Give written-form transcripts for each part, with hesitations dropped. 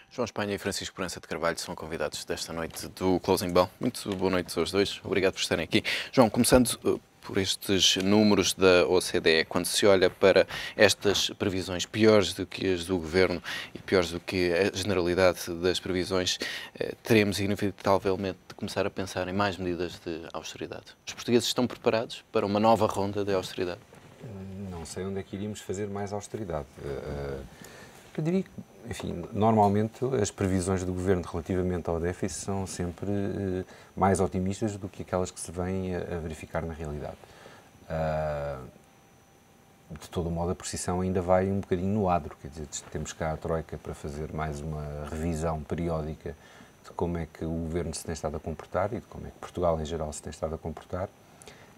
João Espanha e Francisco Proença de Carvalho são convidados desta noite do Closing Bell. Muito boa noite aos dois. Obrigado por estarem aqui. João, começando por estes números da OCDE, quando se olha para estas previsões piores do que as do Governo e piores do que a generalidade das previsões, teremos inevitavelmente de começar a pensar em mais medidas de austeridade. Os portugueses estão preparados para uma nova ronda de austeridade? Não sei onde é que iríamos fazer mais austeridade. Eu diria que, enfim, normalmente as previsões do Governo relativamente ao déficit são sempre mais otimistas do que aquelas que se vêm a verificar na realidade. De todo modo, a precisão ainda vai um bocadinho no adro, quer dizer, temos cá a Troika para fazer mais uma revisão periódica de como é que o Governo se tem estado a comportar e de como é que Portugal em geral se tem estado a comportar.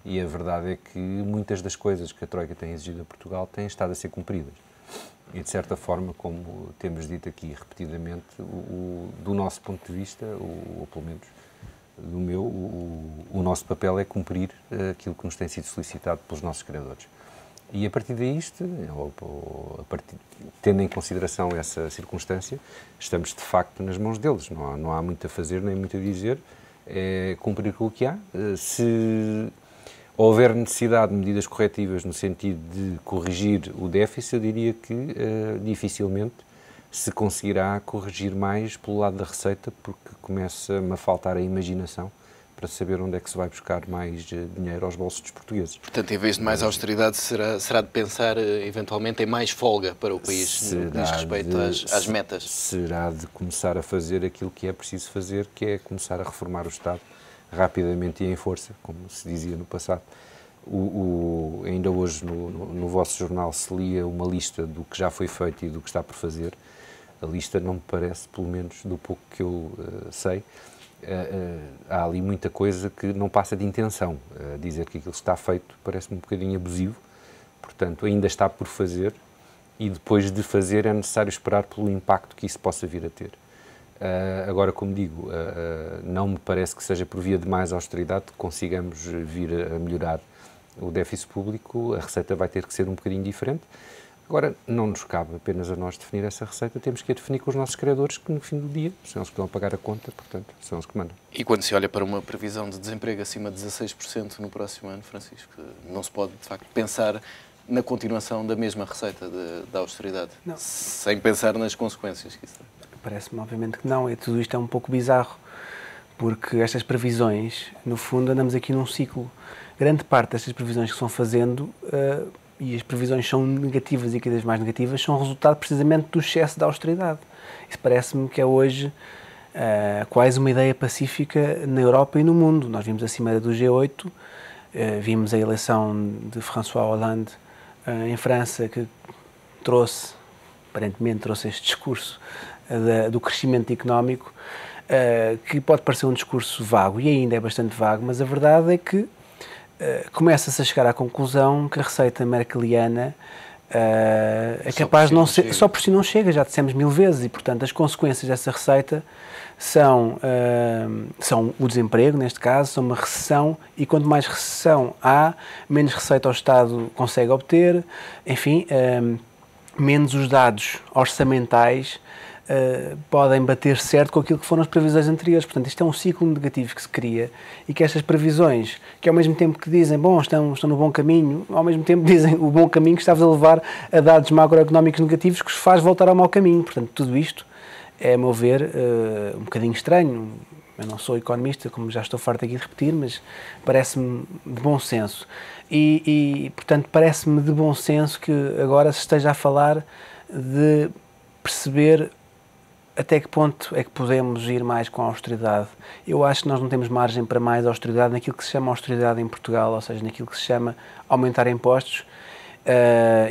E a verdade é que muitas das coisas que a Troika tem exigido a Portugal têm estado a ser cumpridas. E, de certa forma, como temos dito aqui repetidamente, do nosso ponto de vista, ou pelo menos do meu, o nosso papel é cumprir aquilo que nos tem sido solicitado pelos nossos credores. E, a partir daí, tendo em consideração essa circunstância, estamos, de facto, nas mãos deles. Não há muito a fazer, nem muito a dizer. É cumprir com o que há. Se houver necessidade de medidas corretivas no sentido de corrigir o déficit, eu diria que dificilmente se conseguirá corrigir mais pelo lado da receita, porque começa-me a faltar a imaginação para saber onde é que se vai buscar mais dinheiro aos bolsos dos portugueses. Portanto, em vez de mais austeridade, será de pensar eventualmente em mais folga para o país no que diz respeito às metas? Será de começar a fazer aquilo que é preciso fazer, que é começar a reformar o Estado rapidamente e em força, como se dizia no passado. Ainda hoje no vosso jornal se lia uma lista do que já foi feito e do que está por fazer. A lista não me parece, pelo menos do pouco que eu sei, há ali muita coisa que não passa de intenção. Dizer que aquilo está feito parece-me um bocadinho abusivo, portanto ainda está por fazer e depois de fazer é necessário esperar pelo impacto que isso possa vir a ter. Agora, como digo, não me parece que seja por via de mais austeridade que consigamos vir a melhorar o déficit público. A receita vai ter que ser um bocadinho diferente. Agora, não nos cabe apenas a nós definir essa receita, temos que a definir com os nossos credores, que no fim do dia são eles que vão pagar a conta, portanto, são eles que mandam. E quando se olha para uma previsão de desemprego acima de 16% no próximo ano, Francisco, não se pode, de facto, pensar na continuação da mesma receita da austeridade, não, sem pensar nas consequências que isso tem? Parece-me, obviamente, que não. E tudo isto é um pouco bizarro, porque estas previsões, no fundo, andamos aqui num ciclo. Grande parte destas previsões que se vão fazendo, e as previsões são negativas e cada vez mais negativas, são resultado precisamente do excesso da austeridade. Isso parece-me que é hoje quase uma ideia pacífica na Europa e no mundo. Nós vimos a cimeira do G8, vimos a eleição de François Hollande em França, que aparentemente trouxe este discurso do crescimento económico, que pode parecer um discurso vago, e ainda é bastante vago, mas a verdade é que começa-se a chegar à conclusão que a receita merkeliana é capaz de não ser, só por si não chega, já dissemos 1000 vezes, e portanto as consequências dessa receita são o desemprego, neste caso, são uma recessão, e quanto mais recessão há, menos receita o Estado consegue obter, enfim, menos os dados orçamentais podem bater certo com aquilo que foram as previsões anteriores. Portanto, isto é um ciclo negativo que se cria, e que estas previsões, que ao mesmo tempo que dizem, bom, estão no bom caminho, ao mesmo tempo dizem o bom caminho que está-vos a levar a dados macroeconómicos negativos que os faz voltar ao mau caminho. Portanto, tudo isto é, a meu ver, um bocadinho estranho. Eu não sou economista, como já estou farto aqui de repetir, mas parece-me de bom senso. Portanto, parece-me de bom senso que agora se esteja a falar de perceber até que ponto é que podemos ir mais com a austeridade. Eu acho que nós não temos margem para mais austeridade naquilo que se chama austeridade em Portugal, ou seja, naquilo que se chama aumentar impostos,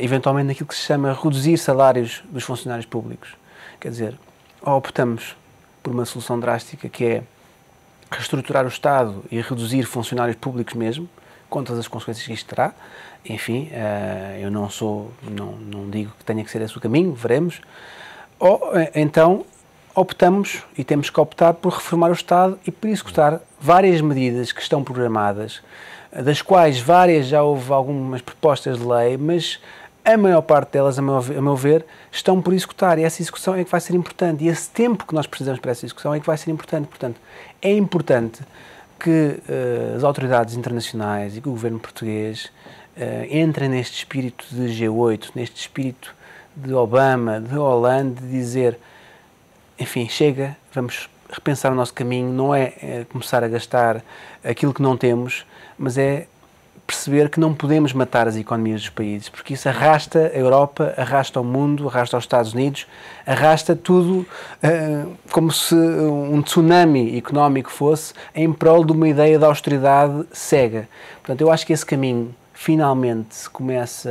eventualmente naquilo que se chama reduzir salários dos funcionários públicos. Quer dizer, ou optamos por uma solução drástica, que é reestruturar o Estado e reduzir funcionários públicos mesmo, com todas as consequências que isto terá. Enfim, eu não digo que tenha que ser esse o caminho, veremos. Ou então optamos, e temos que optar por reformar o Estado e por executar várias medidas que estão programadas, das quais várias já houve algumas propostas de lei, mas a maior parte delas, a meu ver, estão por executar, e essa execução é que vai ser importante, e esse tempo que nós precisamos para essa execução é que vai ser importante. Portanto, é importante que as autoridades internacionais e que o governo português entrem neste espírito de G8, neste espírito de Obama, de Hollande, de dizer, enfim, chega, vamos repensar o nosso caminho, não é começar a gastar aquilo que não temos, mas é perceber que não podemos matar as economias dos países, porque isso arrasta a Europa, arrasta o mundo, arrasta os Estados Unidos, arrasta tudo como se um tsunami económico fosse em prol de uma ideia de austeridade cega. Portanto, eu acho que esse caminho finalmente se começa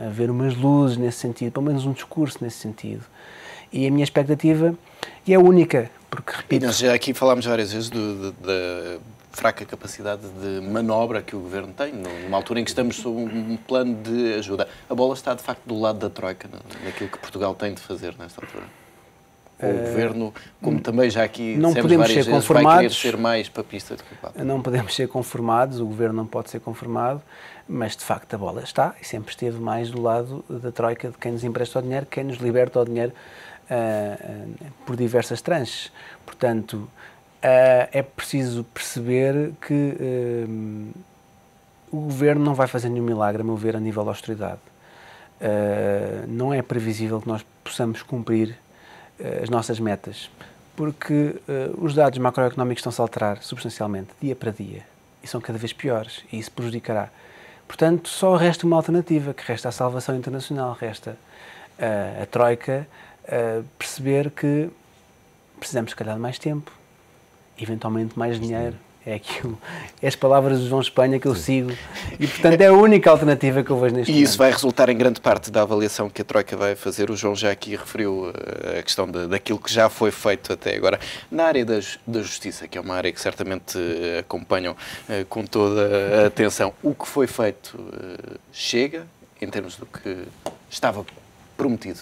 a ver umas luzes nesse sentido, pelo menos um discurso nesse sentido. E a minha expectativa, e é única, porque, repito... E nós já aqui falámos várias vezes da fraca capacidade de manobra que o Governo tem, numa altura em que estamos sob um plano de ajuda. A bola está, de facto, do lado da Troika, naquilo que Portugal tem de fazer nesta altura. Ou o Governo, como também já aqui dissemos várias vezes, vai querer ser mais papista do que Papa. Não podemos ser conformados, o Governo não pode ser conformado, mas, de facto, a bola está e sempre esteve mais do lado da Troika, de quem nos empresta o dinheiro, quem nos liberta o dinheiro por diversas tranches. Portanto, é preciso perceber que o Governo não vai fazer nenhum milagre, a meu ver, a nível da austeridade. Não é previsível que nós possamos cumprir as nossas metas, porque os dados macroeconómicos estão-se a alterar substancialmente, dia para dia, e são cada vez piores, e isso prejudicará. Portanto, só resta uma alternativa, que resta a salvação internacional, resta a Troika perceber que precisamos, se calhar, de mais tempo, eventualmente mais dinheiro, é aquilo, é as palavras do João Espanha que eu sigo, e portanto é a única alternativa que eu vejo neste momento. E isso vai resultar em grande parte da avaliação que a Troika vai fazer. O João já aqui referiu a questão daquilo que já foi feito até agora. Na área da justiça, que é uma área que certamente acompanham com toda a atenção, o que foi feito chega em termos do que estava prometido?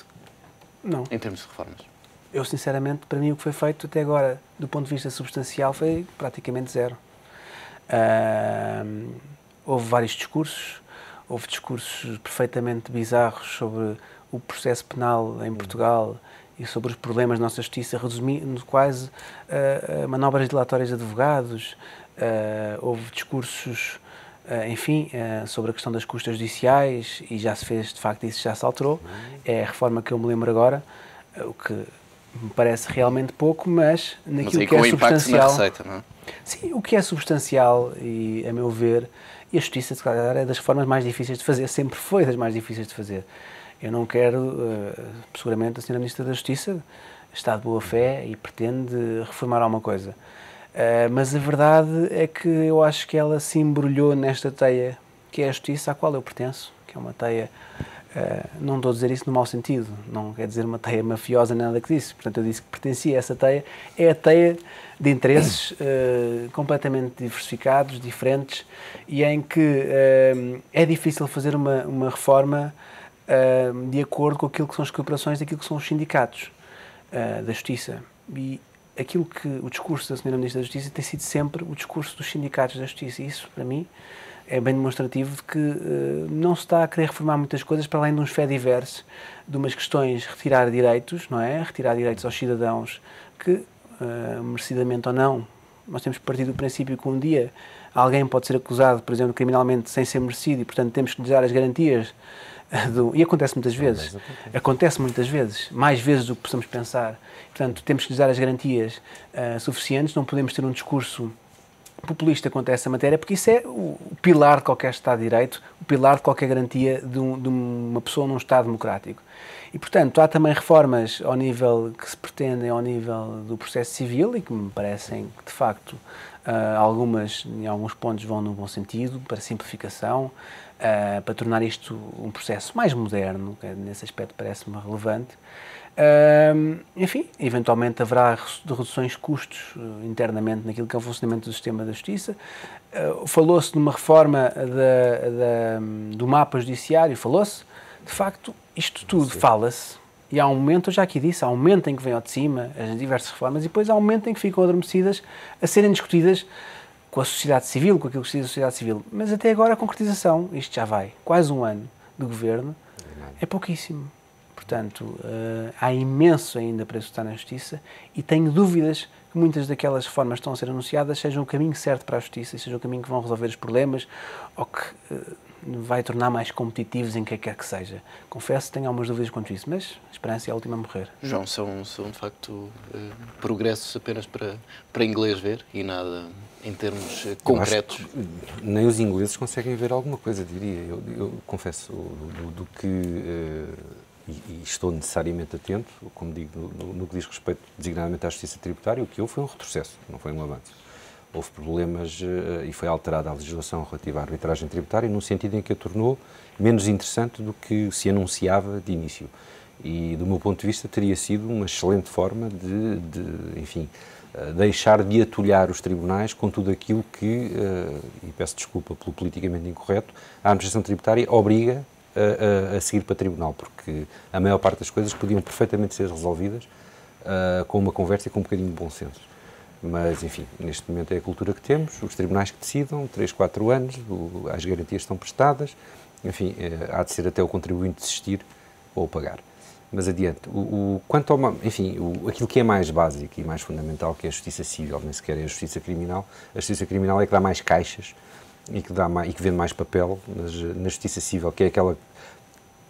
Não. Em termos de reformas? Eu, sinceramente, para mim, o que foi feito até agora, do ponto de vista substancial, foi praticamente zero. Houve vários discursos, houve discursos perfeitamente bizarros sobre o processo penal em Portugal e sobre os problemas da nossa justiça, resumindo quase a manobras dilatórias de advogados. Houve discursos, enfim, sobre a questão das custas judiciais, e já se fez, de facto, isso já se alterou. É a reforma que eu me lembro agora, o que me parece realmente pouco, mas naquilo que é substancial... Na receita, não é? Sim, o que é substancial, e a meu ver, e a justiça, se calhar, é das formas mais difíceis de fazer, sempre foi das mais difíceis de fazer. Eu não quero, seguramente, a Sra. Ministra da Justiça está de boa fé e pretende reformar alguma coisa. Mas a verdade é que eu acho que ela se embrulhou nesta teia, que é a justiça à qual eu pertenço, que é uma teia... não estou a dizer isso no mau sentido, não quer dizer uma teia mafiosa, nada que disse. Portanto, eu disse que pertencia a essa teia. É a teia de interesses completamente diversificados, diferentes, e em que é difícil fazer uma reforma de acordo com aquilo que são as corporações, daquilo que são os sindicatos da Justiça. E aquilo que o discurso da Sra. Ministra da Justiça tem sido sempre o discurso dos sindicatos da Justiça. E isso, para mim, é bem demonstrativo de que não se está a querer reformar muitas coisas para além de uns fé-diversos, de umas questões retirar direitos, não é? Retirar direitos aos cidadãos que, merecidamente ou não, nós temos que partir do princípio que um dia alguém pode ser acusado, por exemplo, criminalmente sem ser merecido, e, portanto, temos que lhes dar as garantias e acontece muitas vezes. Acontece muitas vezes, mais vezes do que possamos pensar. Portanto, temos que lhes dar as garantias suficientes, não podemos ter um discurso populista quanto a essa matéria, porque isso é o pilar de qualquer Estado de Direito, o pilar de qualquer garantia de uma pessoa num Estado democrático. E, portanto, há também reformas ao nível que se pretendem ao nível do processo civil e que me parecem que, de facto, algumas, em alguns pontos, vão no bom sentido, para simplificação, para tornar isto um processo mais moderno, que nesse aspecto parece-me relevante. Enfim, eventualmente haverá reduções de custos internamente naquilo que é o funcionamento do sistema da justiça. Falou-se de uma reforma do mapa judiciário, falou-se. De facto, isto tudo fala-se, e há um momento, eu já aqui disse, há um momento em que vem ao de cima as diversas reformas, e depois há um momento em que ficam adormecidas a serem discutidas com a sociedade civil, com aquilo que se diz a sociedade civil. Mas até agora a concretização, isto já vai quase um ano, de governo, é pouquíssimo. Portanto, há imenso ainda para executar na Justiça e tenho dúvidas que muitas daquelas reformas que estão a ser anunciadas sejam o caminho certo para a Justiça e sejam o caminho que vão resolver os problemas ou que vai tornar mais competitivos em que quer que seja. Confesso que tenho algumas dúvidas quanto a isso, mas a esperança é a última a morrer. João, são de facto progressos apenas para inglês ver e nada em termos concretos? Nem os ingleses conseguem ver alguma coisa, diria. Eu confesso, do que... E estou necessariamente atento, como digo, no que diz respeito designadamente à justiça tributária, o que houve foi um retrocesso, não foi um avanço. Houve problemas e foi alterada a legislação relativa à arbitragem tributária no sentido em que a tornou menos interessante do que se anunciava de início. E, do meu ponto de vista, teria sido uma excelente forma de enfim, deixar de atulhar os tribunais com tudo aquilo que, e peço desculpa pelo politicamente incorreto, a administração tributária obriga a seguir para tribunal, porque a maior parte das coisas podiam perfeitamente ser resolvidas com uma conversa e com um bocadinho de bom senso. Mas, enfim, neste momento é a cultura que temos, os tribunais que decidam, 3, 4 anos, as garantias estão prestadas, enfim, há de ser até o contribuinte desistir ou pagar. Mas adiante, quanto ao, enfim, aquilo que é mais básico e mais fundamental, que é a justiça civil, nem sequer é a justiça criminal é que dá mais caixas e que vende mais papel na justiça civil, que é aquela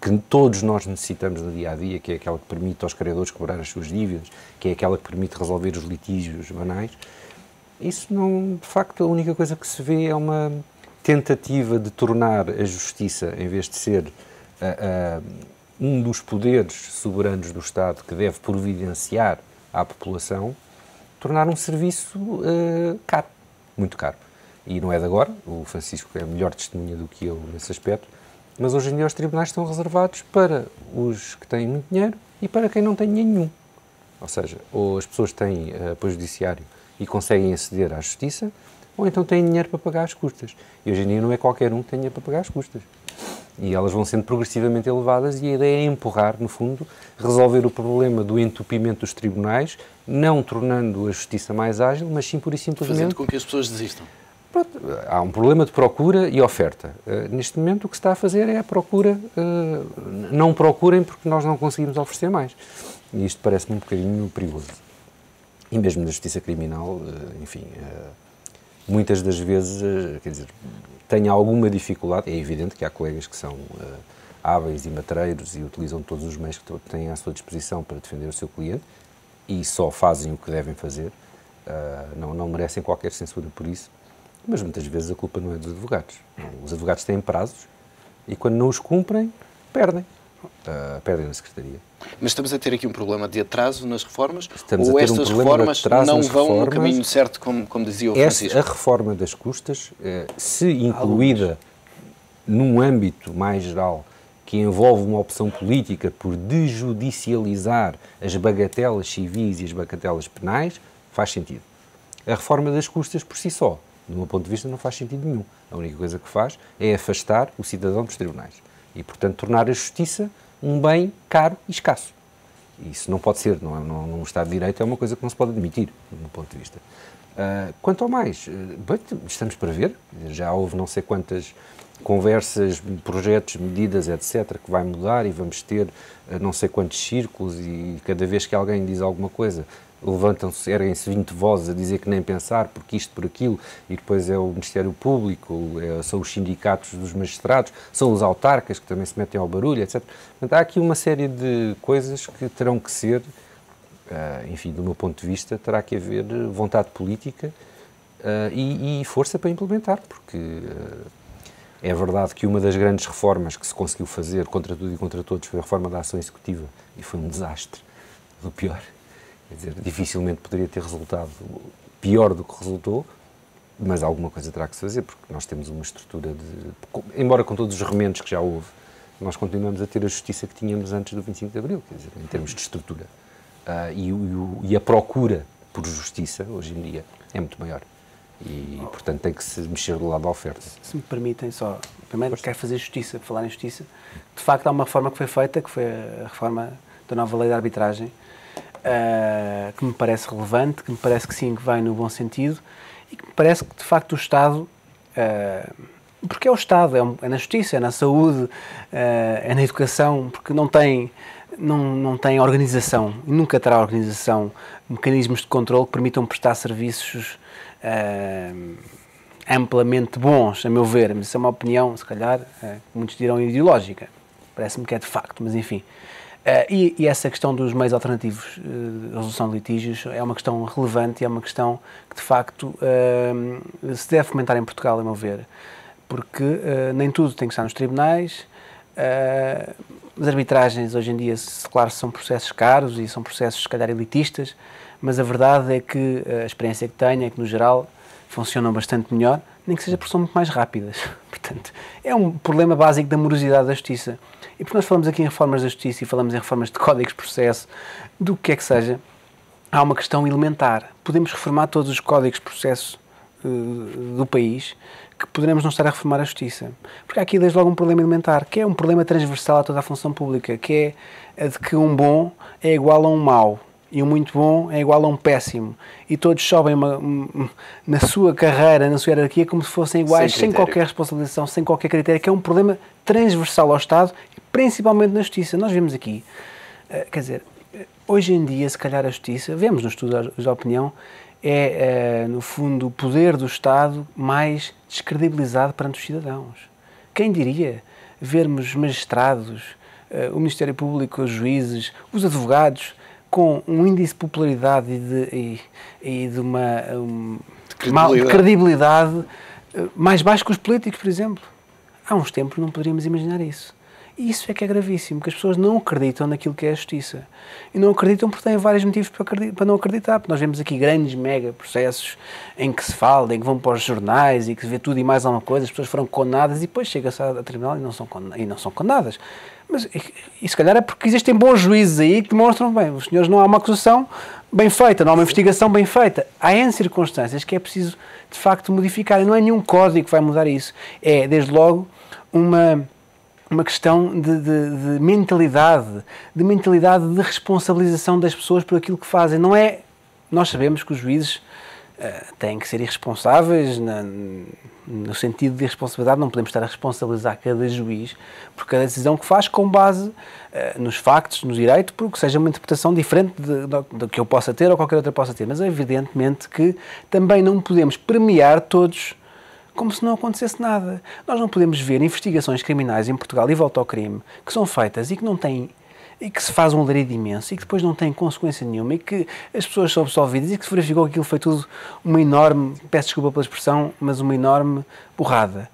que todos nós necessitamos no dia-a-dia, que é aquela que permite aos credores cobrar as suas dívidas, que é aquela que permite resolver os litígios banais. Isso não, de facto, a única coisa que se vê é uma tentativa de tornar a justiça, em vez de ser um dos poderes soberanos do Estado que deve providenciar à população, tornar um serviço caro, muito caro. E não é de agora, o Francisco é melhor testemunha do que eu nesse aspecto, mas hoje em dia os tribunais estão reservados para os que têm muito dinheiro e para quem não tem nenhum. Ou seja, ou as pessoas têm apoio judiciário e conseguem aceder à justiça, ou então têm dinheiro para pagar as custas. E hoje em dia não é qualquer um que tenha para pagar as custas. E elas vão sendo progressivamente elevadas e a ideia é empurrar, no fundo, resolver o problema do entupimento dos tribunais, não tornando a justiça mais ágil, mas sim pura e simplesmente... Fazendo com que as pessoas desistam. Pronto, há um problema de procura e oferta. Neste momento o que se está a fazer é a procura. Não procurem porque nós não conseguimos oferecer mais. E isto parece-me um bocadinho perigoso. E mesmo na justiça criminal, enfim, muitas das vezes, quer dizer, tem alguma dificuldade. É evidente que há colegas que são hábeis e matreiros e utilizam todos os meios que têm à sua disposição para defender o seu cliente e só fazem o que devem fazer. Não merecem qualquer censura por isso. Mas muitas vezes a culpa não é dos advogados. Os advogados têm prazos e quando não os cumprem, perdem. Perdem na Secretaria. Mas estamos a ter aqui um problema de atraso nas reformas? Estamos ou a ter estas um problema reformas de atraso não nas vão reformas. no caminho certo, como dizia o Francisco? A reforma das custas, se incluída num âmbito mais geral que envolve uma opção política por desjudicializar as bagatelas civis e as bagatelas penais, faz sentido. A reforma das custas por si só, do meu ponto de vista, não faz sentido nenhum. A única coisa que faz é afastar o cidadão dos tribunais e, portanto, tornar a justiça um bem caro e escasso. Isso não pode ser, num Estado de Direito é uma coisa que não se pode admitir, do meu ponto de vista. Quanto ao mais, bem, estamos para ver, já houve não sei quantas conversas, projetos, medidas, etc., que vai mudar e vamos ter não sei quantos círculos e cada vez que alguém diz alguma coisa, levantam-se, erguem-se 20 vozes a dizer que nem pensar, porque isto, por aquilo, e depois é o Ministério Público, são os sindicatos dos magistrados, são os autarcas que também se metem ao barulho, etc. Portanto, há aqui uma série de coisas que terão que ser, enfim, do meu ponto de vista, terá que haver vontade política e força para implementar, porque é verdade que uma das grandes reformas que se conseguiu fazer contra tudo e contra todos foi a reforma da ação executiva, e foi um desastre, do pior. Quer dizer, dificilmente poderia ter resultado pior do que resultou, mas alguma coisa terá que se fazer, porque nós temos uma estrutura embora com todos os remendos que já houve, nós continuamos a ter a justiça que tínhamos antes do 25 de Abril, quer dizer, em termos de estrutura. E a procura por justiça, hoje em dia, é muito maior. E, portanto, tem que se mexer do lado da oferta. Se me permitem só, primeiro quero fazer justiça, por falar em justiça. De facto, há uma reforma que foi feita, que foi a reforma da nova lei de arbitragem, que me parece relevante, que me parece que sim, que vai no bom sentido e que me parece que, de facto, o Estado Porque é o Estado, é na justiça, é na saúde, é na educação, porque não tem organização, e nunca terá organização, mecanismos de controle que permitam prestar serviços amplamente bons, a meu ver. Mas isso é uma opinião, se calhar, muitos dirão ideológica, parece-me que é de facto, mas enfim. E essa questão dos meios alternativos de resolução de litígios é uma questão relevante e é uma questão que, de facto, se deve fomentar em Portugal, a meu ver, porque nem tudo tem que estar nos tribunais. As arbitragens, hoje em dia, claro, são processos caros e são processos, se calhar, elitistas, mas a verdade é que a experiência que tenho é que, no geral, funcionam bastante melhor, nem que seja porque são muito mais rápidas. Portanto, é um problema básico da morosidade da justiça. E porque nós falamos aqui em reformas da justiça e falamos em reformas de códigos de processo, do que é que seja, há uma questão elementar. Podemos reformar todos os códigos de processo do país, que poderemos não estar a reformar a justiça. Porque há aqui, desde logo, um problema elementar, que é um problema transversal a toda a função pública, que é a de que um bom é igual a um mau, e um muito bom é igual a um péssimo. E todos sobem na sua carreira, na sua hierarquia, como se fossem iguais, sem qualquer responsabilização, sem qualquer critério, que é um problema transversal ao Estado, principalmente na justiça. Nós vemos aqui, quer dizer, hoje em dia, se calhar a justiça, vemos no estudo da opinião, no fundo, o poder do Estado mais descredibilizado perante os cidadãos. Quem diria vermos magistrados, o Ministério Público, os juízes, os advogados, com um índice de popularidade e de uma credibilidade mais baixo que os políticos, por exemplo. Há uns tempos não poderíamos imaginar isso. E isso é que é gravíssimo, porque as pessoas não acreditam naquilo que é a justiça. E não acreditam porque têm vários motivos para não acreditar. Porque nós vemos aqui grandes mega processos em que se fala, em que vão para os jornais e que se vê tudo e mais alguma coisa, as pessoas foram condenadas e depois chega-se a tribunal e não são condenadas. Mas e se calhar é porque existem bons juízes aí que demonstram, bem, os senhores, não há uma acusação bem feita, não há uma investigação bem feita. Há N circunstâncias que é preciso, de facto, modificar. E não é nenhum código que vai mudar isso. É, desde logo, uma questão de mentalidade, de responsabilização das pessoas por aquilo que fazem. Não é... Nós sabemos que os juízes têm que ser irresponsáveis, no sentido de responsabilidade, não podemos estar a responsabilizar cada juiz por cada decisão que faz com base nos factos, no direito, porque seja uma interpretação diferente do que eu possa ter ou qualquer outra possa ter. Mas é evidentemente que também não podemos premiar todos como se não acontecesse nada. Nós não podemos ver investigações criminais em Portugal e volta ao crime que são feitas e que não têm, e que se faz um alarido imenso e que depois não têm consequência nenhuma e que as pessoas são absolvidas e que se verificou que aquilo foi tudo uma enorme, peço desculpa pela expressão, mas uma enorme burrada.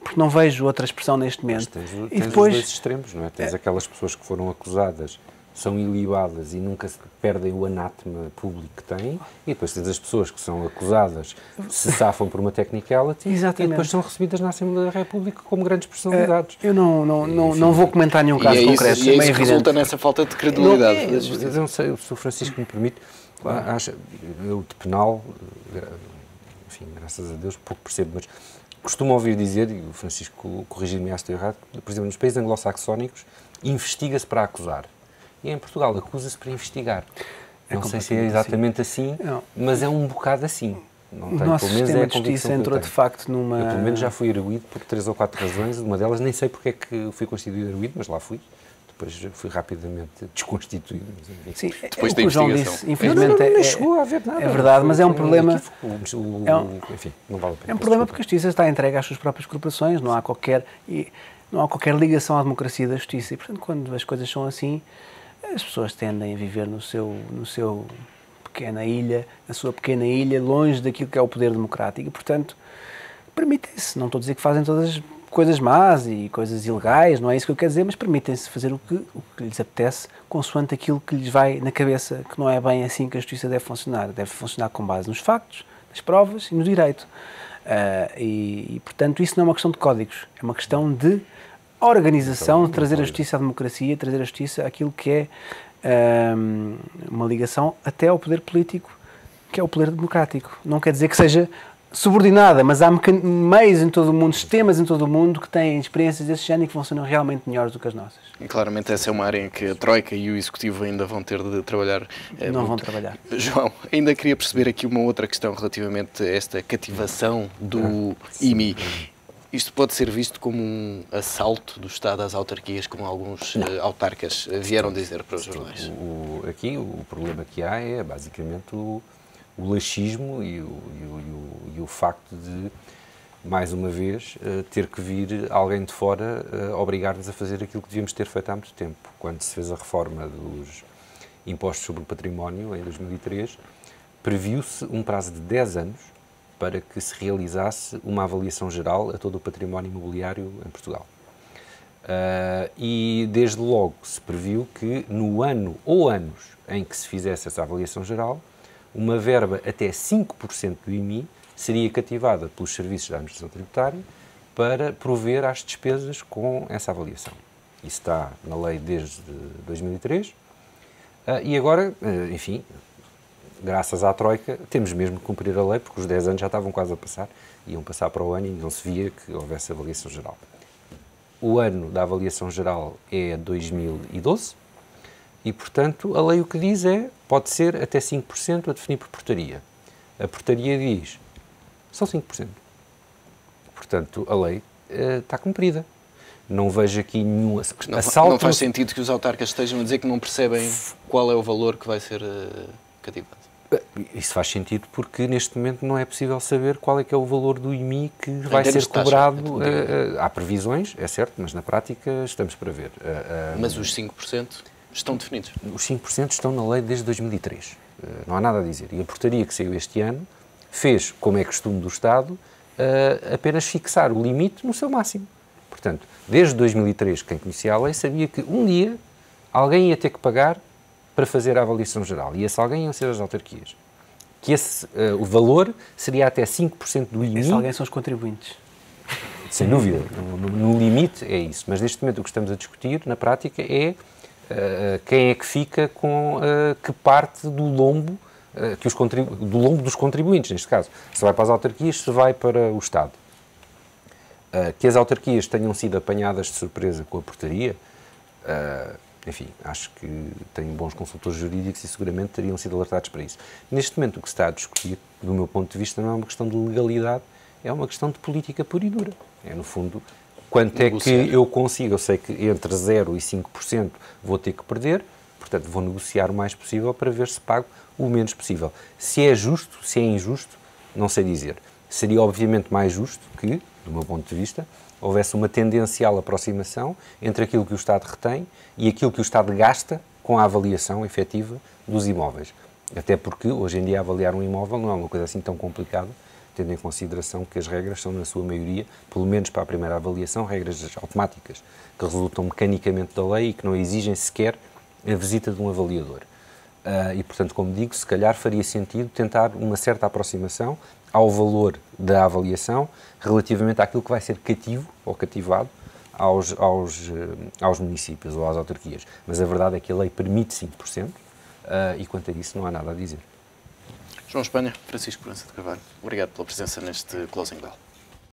Porque não vejo outra expressão neste momento. Mas tens depois, os dois extremos, não é? Tens aquelas pessoas que foram acusadas, são ilibadas e nunca perdem o anátema público que têm, e depois tens as pessoas que são acusadas, se safam por uma technicality. Exatamente. E depois são recebidas na Assembleia da República como grandes personalidades. Eu não vou comentar nenhum caso concreto. E é isso que resulta nessa falta de credibilidade. Eu não sei, se o Francisco me permite, eu de penal, enfim, graças a Deus, pouco percebo, mas costumo ouvir dizer, e o Francisco corrigir-me se estou errado, por exemplo, nos países anglo-saxónicos, investiga-se para acusar. E em Portugal acusa-se para investigar. Não sei se é exatamente assim, mas é um bocado assim. Não tem, o nosso sistema de justiça entrou de facto numa... Eu pelo menos já fui arguído por 3 ou 4 razões, uma delas nem sei porque é que fui constituído arguído, mas lá fui. Depois fui rapidamente desconstituído. Mas, sim, depois da investigação. Disse, infelizmente não chegou a haver nada. É verdade, mas é um problema... Enfim, não vale a pena. É um problema porque a justiça está entregue às suas próprias corporações, não há qualquer ligação à democracia da justiça. E, portanto, quando as coisas são assim, as pessoas tendem a viver na sua pequena ilha, longe daquilo que é o poder democrático. E, portanto, permitem-se, não estou a dizer que fazem todas as coisas más e coisas ilegais, não é isso que eu quero dizer, mas permitem-se fazer o que lhes apetece, consoante aquilo que lhes vai na cabeça, que não é bem assim que a justiça deve funcionar. Deve funcionar com base nos factos, nas provas e no direito. Portanto, isso não é uma questão de códigos, é uma questão de organização, de trazer a justiça à democracia, trazer a justiça àquilo que é uma ligação até ao poder político, que é o poder democrático. Não quer dizer que seja subordinada, mas há meios em todo o mundo, sistemas em todo o mundo que têm experiências desse género e que funcionam realmente melhores do que as nossas. E claramente essa é uma área em que a Troika e o Executivo ainda vão ter de trabalhar. Não vão trabalhar. João, ainda queria perceber aqui uma outra questão relativamente a esta cativação do IMI. Isto pode ser visto como um assalto do Estado às autarquias, como alguns autarcas vieram dizer para os jornais? Aqui o problema que há é basicamente o laxismo e o facto de, mais uma vez, ter que vir alguém de fora obrigar-nos a fazer aquilo que devíamos ter feito há muito tempo. Quando se fez a reforma dos impostos sobre o património, em 2003, previu-se um prazo de 10 anos para que se realizasse uma avaliação geral a todo o património imobiliário em Portugal. E desde logo se previu que no ano ou anos em que se fizesse essa avaliação geral, uma verba até 5% do IMI seria cativada pelos serviços da administração tributária para prover às despesas com essa avaliação. Isso está na lei desde 2003 e agora, enfim, graças à Troika, temos mesmo que cumprir a lei, porque os 10 anos já estavam quase a passar, iam passar para o ano e não se via que houvesse avaliação geral. O ano da avaliação geral é 2012 e, portanto, a lei o que diz é, pode ser até 5% a definir por portaria. A portaria diz, são 5%. Portanto, a lei está cumprida. Não vejo aqui nenhum assalto. Não faz sentido que os autarcas estejam a dizer que não percebem qual é o valor que vai ser cativado. Isso faz sentido porque neste momento não é possível saber qual é que é o valor do IMI que vai ser cobrado. Há previsões, é certo, mas na prática estamos para ver. Mas os 5% estão definidos? Os 5% estão na lei desde 2003. Não há nada a dizer. E a portaria que saiu este ano fez, como é costume do Estado, apenas fixar o limite no seu máximo. Portanto, desde 2003, quem conhecia a lei sabia que um dia alguém ia ter que pagar para fazer a avaliação geral. E esse alguém iam ser as autarquias. Que o valor seria até 5% do limite. Esse alguém são os contribuintes. Sem dúvida. No limite é isso. Mas neste momento o que estamos a discutir, na prática, é quem é que fica com que parte do lombo, do lombo dos contribuintes, neste caso. Se vai para as autarquias, se vai para o Estado. Que as autarquias tenham sido apanhadas de surpresa com a portaria, enfim, acho que tenho bons consultores jurídicos e seguramente teriam sido alertados para isso. Neste momento o que se está a discutir, do meu ponto de vista, não é uma questão de legalidade, é uma questão de política pura e dura. É, no fundo, quanto é que eu consigo, eu sei que entre 0% e 5% vou ter que perder, portanto vou negociar o mais possível para ver se pago o menos possível. Se é justo, se é injusto, não sei dizer. Seria obviamente mais justo que, do meu ponto de vista, houvesse uma tendencial aproximação entre aquilo que o Estado retém e aquilo que o Estado gasta com a avaliação efetiva dos imóveis. Até porque, hoje em dia, avaliar um imóvel não é uma coisa assim tão complicada, tendo em consideração que as regras são, na sua maioria, pelo menos para a primeira avaliação, regras automáticas, que resultam mecanicamente da lei e que não exigem sequer a visita de um avaliador. E, portanto, como digo, se calhar faria sentido tentar uma certa aproximação ao valor da avaliação relativamente àquilo que vai ser cativo ou cativado aos municípios ou às autarquias. Mas a verdade é que a lei permite 5% e quanto a isso não há nada a dizer. João Espanha, Francisco Proença de Carvalho, obrigado pela presença neste Closing Bell.